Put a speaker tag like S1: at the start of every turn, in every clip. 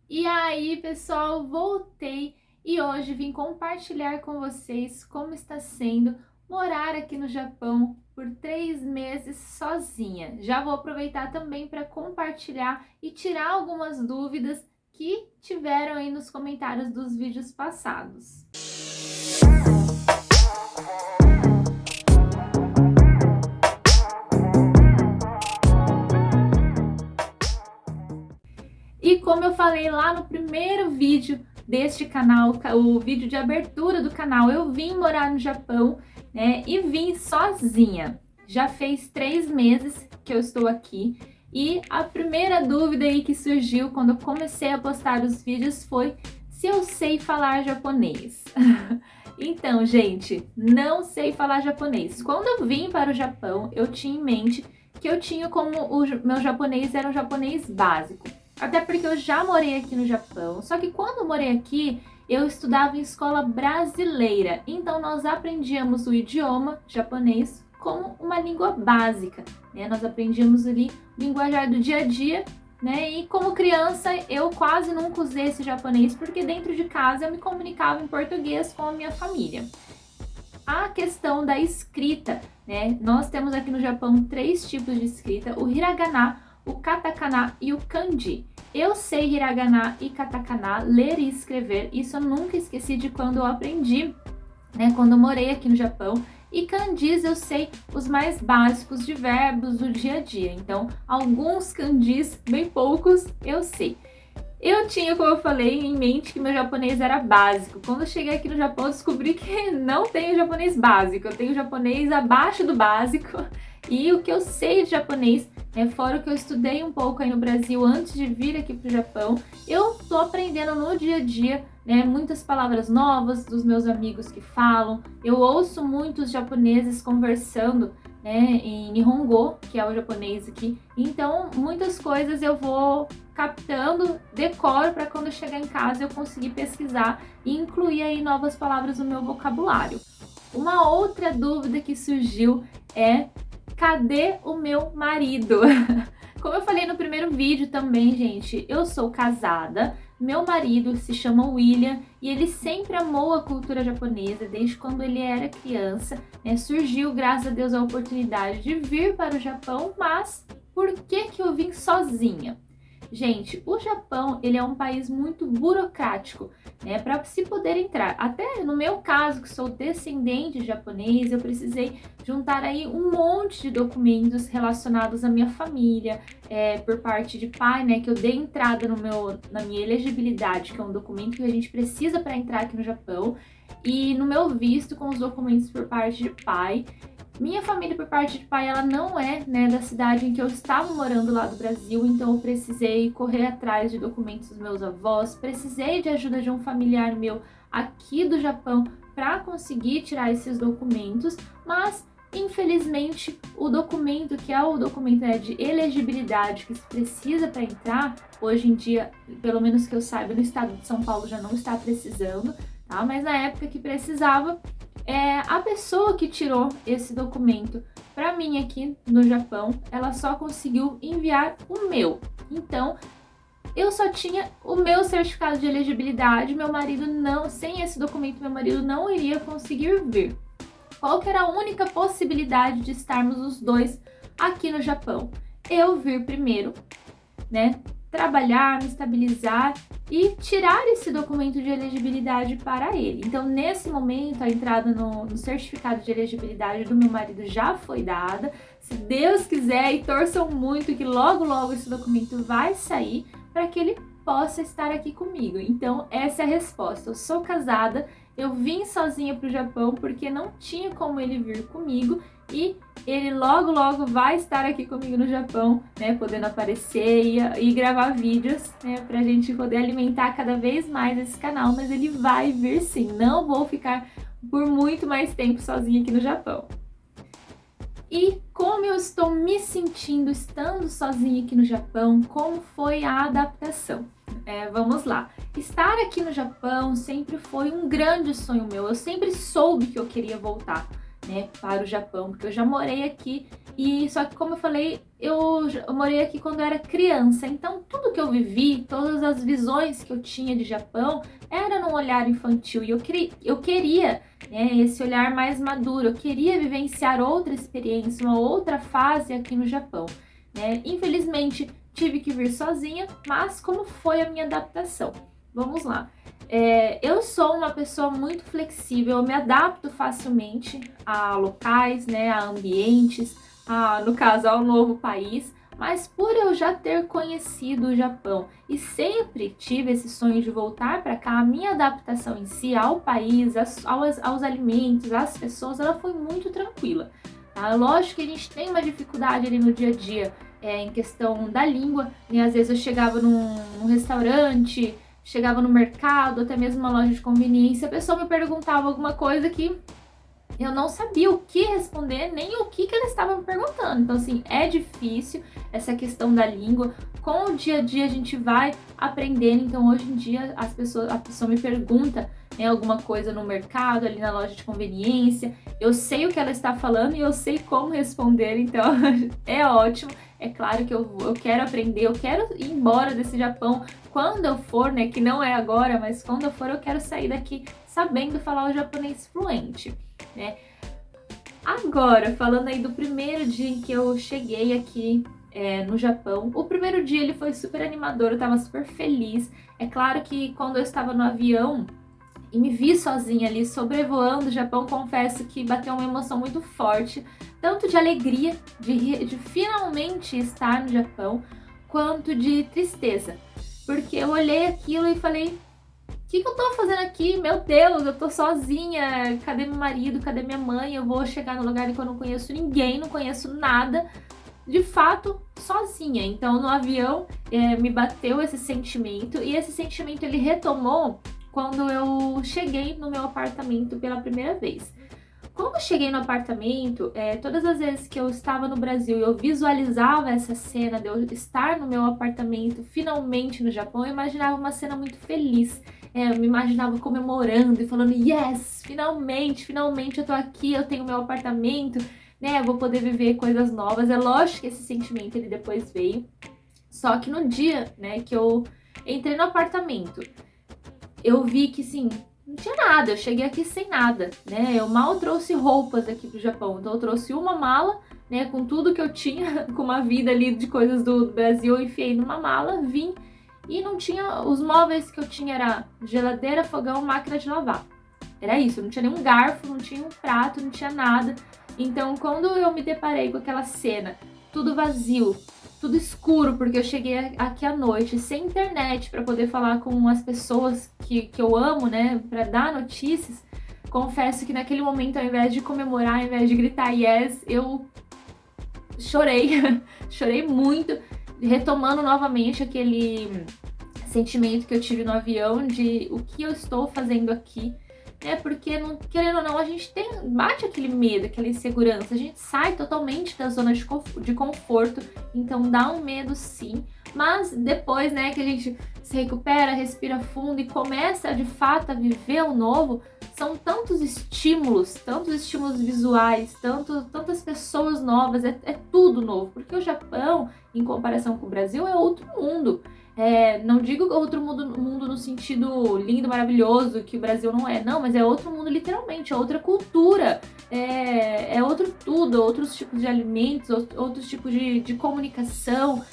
S1: E aí, pessoal, voltei e hoje vim compartilhar com vocês como está sendo morar aqui no Japão por 3 meses sozinha. Já vou aproveitar também para compartilhar e tirar algumas dúvidas que tiveram aí nos comentários dos vídeos passados. E como eu falei lá no primeiro vídeo deste canal, o vídeo de abertura do canal, eu vim morar no Japão, né, e vim sozinha. Já fez 3 meses que eu estou aqui e a primeira dúvida aí que surgiu quando eu comecei a postar os vídeos foi se eu sei falar japonês. Então, gente, não sei falar japonês. Quando eu vim para o Japão, eu tinha em mente que eu tinha como o meu japonês era um japonês básico. Até porque eu já morei aqui no Japão. Só que quando eu morei aqui, eu estudava em escola brasileira. Então nós aprendíamos o idioma japonês como uma língua básica, né? Nós aprendíamos ali o linguajar do dia a dia, né? E como criança eu quase nunca usei esse japonês porque dentro de casa eu me comunicava em português com a minha família. A questão da escrita, né? Nós temos aqui no Japão 3 tipos de escrita: o hiragana, o katakana e o kanji. Eu sei hiragana e katakana, ler e escrever, isso eu nunca esqueci de quando eu aprendi, né, quando eu morei aqui no Japão. E kanjis eu sei os mais básicos de verbos do dia a dia, então alguns kanjis, bem poucos, eu sei. Eu tinha, como eu falei, em mente que meu japonês era básico. Quando eu cheguei aqui no Japão, eu descobri que não tenho japonês básico, eu tenho japonês abaixo do básico. E o que eu sei de japonês, fora o que eu estudei um pouco aí no Brasil antes de vir aqui pro Japão, eu tô aprendendo no dia a dia, né, muitas palavras novas dos meus amigos que falam. Eu ouço muitos japoneses conversando, né, em Nihongo, que é o japonês aqui. Então, muitas coisas eu vou captando, decoro para quando eu chegar em casa eu conseguir pesquisar e incluir aí novas palavras no meu vocabulário. Uma outra dúvida que surgiu é: cadê o meu marido? Como eu falei no primeiro vídeo também, gente, eu sou casada, meu marido se chama William e ele sempre amou a cultura japonesa desde quando ele era criança, né? Surgiu, graças a Deus, a oportunidade de vir para o Japão, mas por que eu vim sozinha? Gente, o Japão, ele é um país muito burocrático, né, para se poder entrar. Até no meu caso, que sou descendente de japonês, eu precisei juntar aí um monte de documentos relacionados à minha família, por parte de pai, né, que eu dei entrada na minha elegibilidade, que é um documento que a gente precisa para entrar aqui no Japão, e no meu visto com os documentos por parte de pai. Minha família, por parte de pai, ela não é, né, da cidade em que eu estava morando lá do Brasil, então eu precisei correr atrás de documentos dos meus avós, precisei de ajuda de um familiar meu aqui do Japão para conseguir tirar esses documentos, mas infelizmente o documento, que é o documento, né, de elegibilidade que se precisa para entrar, hoje em dia, pelo menos que eu saiba, no estado de São Paulo já não está precisando, tá? Mas na época que precisava, a pessoa que tirou esse documento para mim aqui no Japão, ela só conseguiu enviar o meu. Então, eu só tinha o meu certificado de elegibilidade, meu marido não, sem esse documento, meu marido não iria conseguir vir. Qual que era a única possibilidade de estarmos os dois aqui no Japão? Eu vir primeiro, né? Trabalhar, me estabilizar e tirar esse documento de elegibilidade para ele. Então, nesse momento, a entrada no certificado de elegibilidade do meu marido já foi dada. Se Deus quiser, e torçam muito que logo, logo esse documento vai sair para que ele possa estar aqui comigo. Então, essa é a resposta. Eu sou casada, eu vim sozinha para o Japão porque não tinha como ele vir comigo e ele logo, logo vai estar aqui comigo no Japão, né, podendo aparecer e gravar vídeos, né, pra gente poder alimentar cada vez mais esse canal, mas ele vai vir sim, não vou ficar por muito mais tempo sozinha aqui no Japão. E como eu estou me sentindo estando sozinha aqui no Japão, como foi a adaptação? Vamos lá. Estar aqui no Japão sempre foi um grande sonho meu, eu sempre soube que eu queria voltar. né, para o Japão, porque eu já morei aqui e só que como eu falei, eu morei aqui quando eu era criança, então tudo que eu vivi, todas as visões que eu tinha de Japão era num olhar infantil e eu queria, né, esse olhar mais maduro, eu queria vivenciar outra experiência, uma outra fase aqui no Japão, né? Infelizmente tive que vir sozinha, mas como foi a minha adaptação? Vamos lá. Eu sou uma pessoa muito flexível, eu me adapto facilmente a locais, né, a ambientes, no caso, ao novo país, mas por eu já ter conhecido o Japão e sempre tive esse sonho de voltar para cá, a minha adaptação em si ao país, aos alimentos, às pessoas, ela foi muito tranquila. Tá? Lógico que a gente tem uma dificuldade ali no dia a dia, em questão da língua, né? Às vezes eu chegava num restaurante, chegava no mercado, até mesmo uma loja de conveniência, a pessoa me perguntava alguma coisa que eu não sabia o que responder, nem o que ela estava me perguntando. Então, assim, é difícil essa questão da língua. Com o dia a dia a gente vai aprendendo. Então, hoje em dia a pessoa me pergunta, né, alguma coisa no mercado, ali na loja de conveniência. Eu sei o que ela está falando e eu sei como responder. Então, é ótimo. É claro que eu quero aprender, eu quero ir embora desse Japão quando eu for, né? Que não é agora, mas quando eu for, eu quero sair daqui sabendo falar o japonês fluente, né? Agora, falando aí do primeiro dia em que eu cheguei aqui no Japão, o primeiro dia ele foi super animador, eu tava super feliz. É claro que quando eu estava no avião e me vi sozinha ali sobrevoando o Japão, confesso que bateu uma emoção muito forte, tanto de alegria de finalmente estar no Japão, quanto de tristeza, porque eu olhei aquilo e falei: o que eu tô fazendo aqui? Meu Deus, eu tô sozinha. Cadê meu marido? Cadê minha mãe? Eu vou chegar no lugar em que eu não conheço ninguém, não conheço nada. De fato, sozinha. Então, no avião, me bateu esse sentimento. E esse sentimento, ele retomou quando eu cheguei no meu apartamento pela primeira vez. Quando eu cheguei no apartamento, todas as vezes que eu estava no Brasil e eu visualizava essa cena de eu estar no meu apartamento, finalmente no Japão, eu imaginava uma cena muito feliz. Eu me imaginava comemorando e falando: yes, finalmente eu tô aqui, eu tenho meu apartamento, né? Eu vou poder viver coisas novas. É lógico que esse sentimento ele depois veio. Só que no dia, né, que eu entrei no apartamento, eu vi que, sim, não tinha nada, eu cheguei aqui sem nada, né? Eu mal trouxe roupas aqui pro Japão, então eu trouxe uma mala, né, com tudo que eu tinha, com uma vida ali de coisas do Brasil, eu enfiei numa mala, vim e não tinha, os móveis que eu tinha era geladeira, fogão, máquina de lavar. Era isso, não tinha nenhum garfo, não tinha um prato, não tinha nada. Então, quando eu me deparei com aquela cena, tudo vazio, tudo escuro, porque eu cheguei aqui à noite sem internet para poder falar com as pessoas que eu amo, né, para dar notícias. Confesso que naquele momento, ao invés de comemorar, ao invés de gritar yes, eu chorei, chorei muito, retomando novamente aquele sentimento que eu tive no avião de o que eu estou fazendo aqui. Porque, não, querendo ou não, a gente bate aquele medo, aquela insegurança, a gente sai totalmente da zona de conforto, então dá um medo sim, mas depois, né, que a gente se recupera, respira fundo e começa de fato a viver o novo, são tantos estímulos visuais, tantas pessoas novas, é tudo novo, porque o Japão, em comparação com o Brasil, é outro mundo. Não digo outro mundo no sentido lindo, maravilhoso, que o Brasil não é, não, mas é outro mundo literalmente, é outra cultura, é outro tudo, outros tipos de alimentos, outros tipos de comunicação,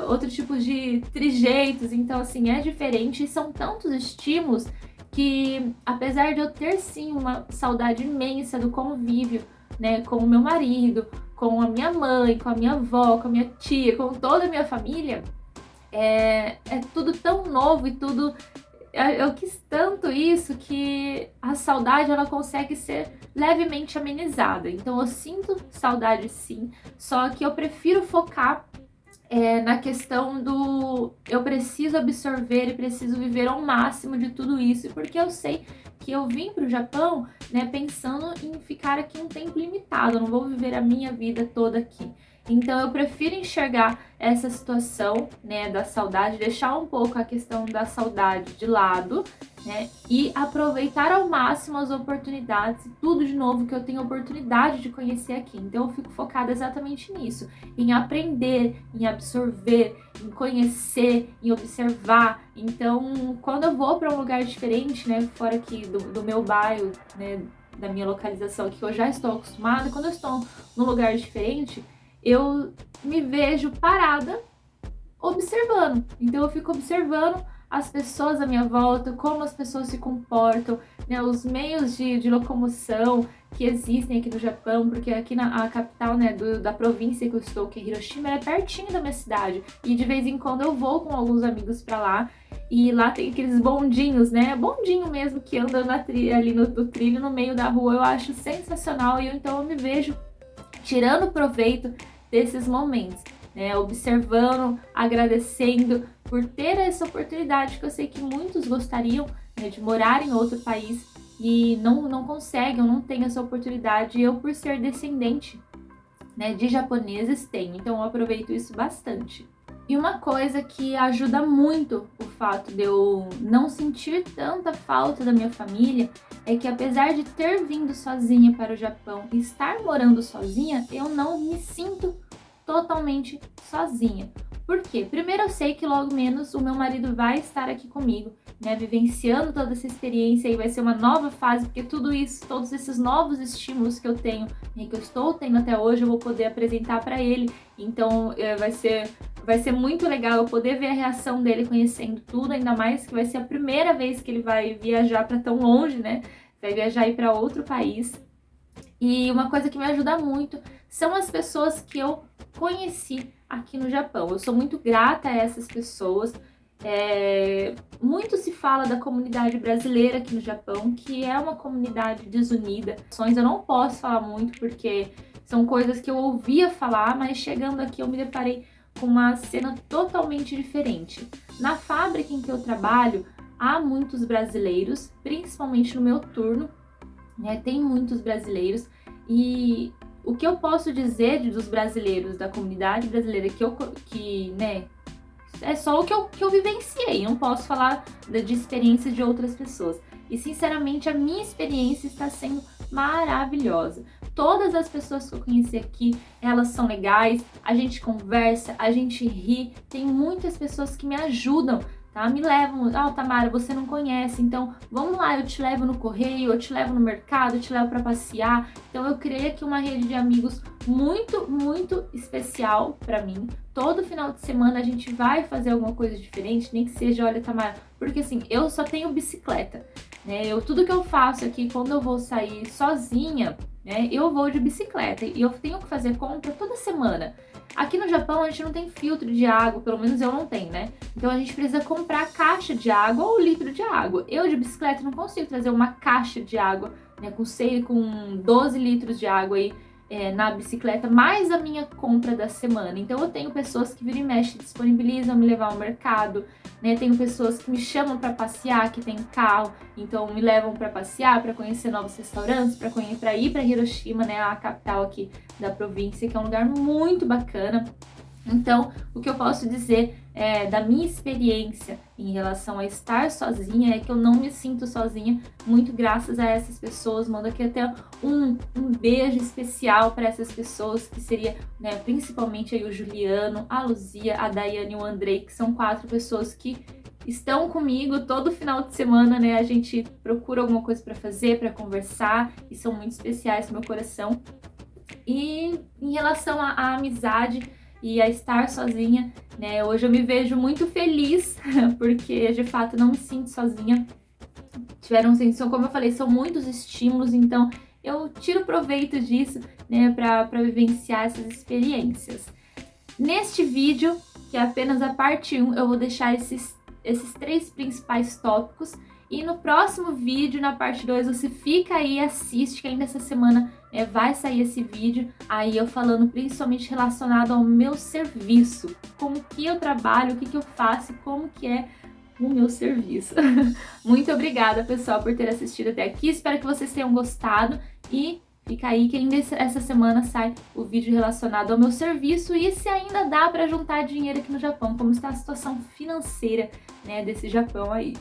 S1: outros tipos de trejeitos, então assim, é diferente e são tantos estímulos que, apesar de eu ter sim uma saudade imensa do convívio, né, com o meu marido, com a minha mãe, com a minha avó, com a minha tia, com toda a minha família, é tudo tão novo e tudo... Eu quis tanto isso que a saudade ela consegue ser levemente amenizada. Então eu sinto saudade sim, só que eu prefiro focar na questão do eu preciso absorver e preciso viver ao máximo de tudo isso, porque eu sei que eu vim para o Japão, né, pensando em ficar aqui um tempo limitado, eu não vou viver a minha vida toda aqui. Então eu prefiro enxergar essa situação, né, da saudade, deixar um pouco a questão da saudade de lado, né, e aproveitar ao máximo as oportunidades e tudo de novo que eu tenho oportunidade de conhecer aqui. Então eu fico focada exatamente nisso, em aprender, em absorver, em conhecer, em observar. Então, quando eu vou para um lugar diferente, né, fora aqui do meu bairro, né, da minha localização, que eu já estou acostumada, quando eu estou num lugar diferente, eu me vejo parada observando. Então eu fico observando as pessoas à minha volta, como as pessoas se comportam, né, os meios de locomoção que existem aqui no Japão, porque aqui na capital, né, da província que eu estou, que é Hiroshima, é pertinho da minha cidade. E de vez em quando eu vou com alguns amigos para lá. E lá tem aqueles bondinhos, né? Bondinho mesmo que anda ali no trilho, no meio da rua. Eu acho sensacional e então eu me vejo tirando proveito desses momentos, né? Observando, agradecendo por ter essa oportunidade que eu sei que muitos gostariam, né, de morar em outro país e não conseguem, não têm essa oportunidade. E eu, por ser descendente, né, de japoneses, tenho. Então eu aproveito isso bastante. E uma coisa que ajuda muito o fato de eu não sentir tanta falta da minha família é que, apesar de ter vindo sozinha para o Japão e estar morando sozinha, eu não me sinto totalmente sozinha. Por quê? Primeiro, eu sei que logo menos o meu marido vai estar aqui comigo, né, vivenciando toda essa experiência, e vai ser uma nova fase, porque tudo isso, todos esses novos estímulos que eu tenho, né, que eu estou tendo até hoje, eu vou poder apresentar para ele. Então vai ser muito legal eu poder ver a reação dele conhecendo tudo, ainda mais que vai ser a primeira vez que ele vai viajar para tão longe, né? Vai viajar aí para outro país. E uma coisa que me ajuda muito são as pessoas que eu conheci aqui no Japão. Eu sou muito grata a essas pessoas. Muito se fala da comunidade brasileira aqui no Japão, que é uma comunidade desunida. Eu não posso falar muito porque são coisas que eu ouvia falar, mas chegando aqui eu me deparei com uma cena totalmente diferente. Na fábrica em que eu trabalho, há muitos brasileiros, principalmente no meu turno, né? Tem muitos brasileiros, e o que eu posso dizer dos brasileiros, da comunidade brasileira, né, é só o que eu vivenciei, não posso falar de experiências de outras pessoas. E sinceramente a minha experiência está sendo maravilhosa. Todas as pessoas que eu conheci aqui, elas são legais, a gente conversa, a gente ri, tem muitas pessoas que me ajudam, tá? Me levam, Tamara, você não conhece, então vamos lá, eu te levo no correio, eu te levo no mercado, eu te levo para passear. Então eu criei aqui uma rede de amigos muito, muito especial para mim. Todo final de semana a gente vai fazer alguma coisa diferente, nem que seja, olha, Tamara, porque assim, eu só tenho bicicleta, né? Tudo que eu faço aqui, quando eu vou sair sozinha, né, eu vou de bicicleta e eu tenho que fazer compra toda semana. Aqui no Japão a gente não tem filtro de água, pelo menos eu não tenho, né? Então a gente precisa comprar caixa de água ou litro de água. Eu de bicicleta não consigo trazer uma caixa de água, né, com 12 litros de água aí na bicicleta, mais a minha compra da semana. Então eu tenho pessoas que vira e mexe disponibilizam me levar ao mercado, né? Tenho pessoas que me chamam para passear, que tem carro, então me levam para passear, para conhecer novos restaurantes, para ir para Hiroshima, né, a capital aqui da província, que é um lugar muito bacana. Então, o que eu posso dizer da minha experiência em relação a estar sozinha é que eu não me sinto sozinha, muito graças a essas pessoas. Mando aqui até um beijo especial para essas pessoas, que seria, né, principalmente aí o Juliano, a Luzia, a Daiane e o Andrei, que são 4 pessoas que estão comigo todo final de semana, né? A gente procura alguma coisa para fazer, para conversar, e são muito especiais no meu coração. E em relação à amizade e a estar sozinha, né? Hoje eu me vejo muito feliz, porque de fato não me sinto sozinha. Como eu falei, são muitos estímulos, então eu tiro proveito disso, né, para vivenciar essas experiências. Neste vídeo, que é apenas a parte 1, eu vou deixar esses 3 principais tópicos. E no próximo vídeo, na parte 2, você fica aí e assiste, que ainda essa semana vai sair esse vídeo, aí eu falando principalmente relacionado ao meu serviço, como que eu trabalho, o que eu faço, como que é o meu serviço. Muito obrigada, pessoal, por ter assistido até aqui, espero que vocês tenham gostado e Fica aí que ainda essa semana sai o vídeo relacionado ao meu serviço e se ainda dá para juntar dinheiro aqui no Japão, como está a situação financeira, né, desse Japão aí.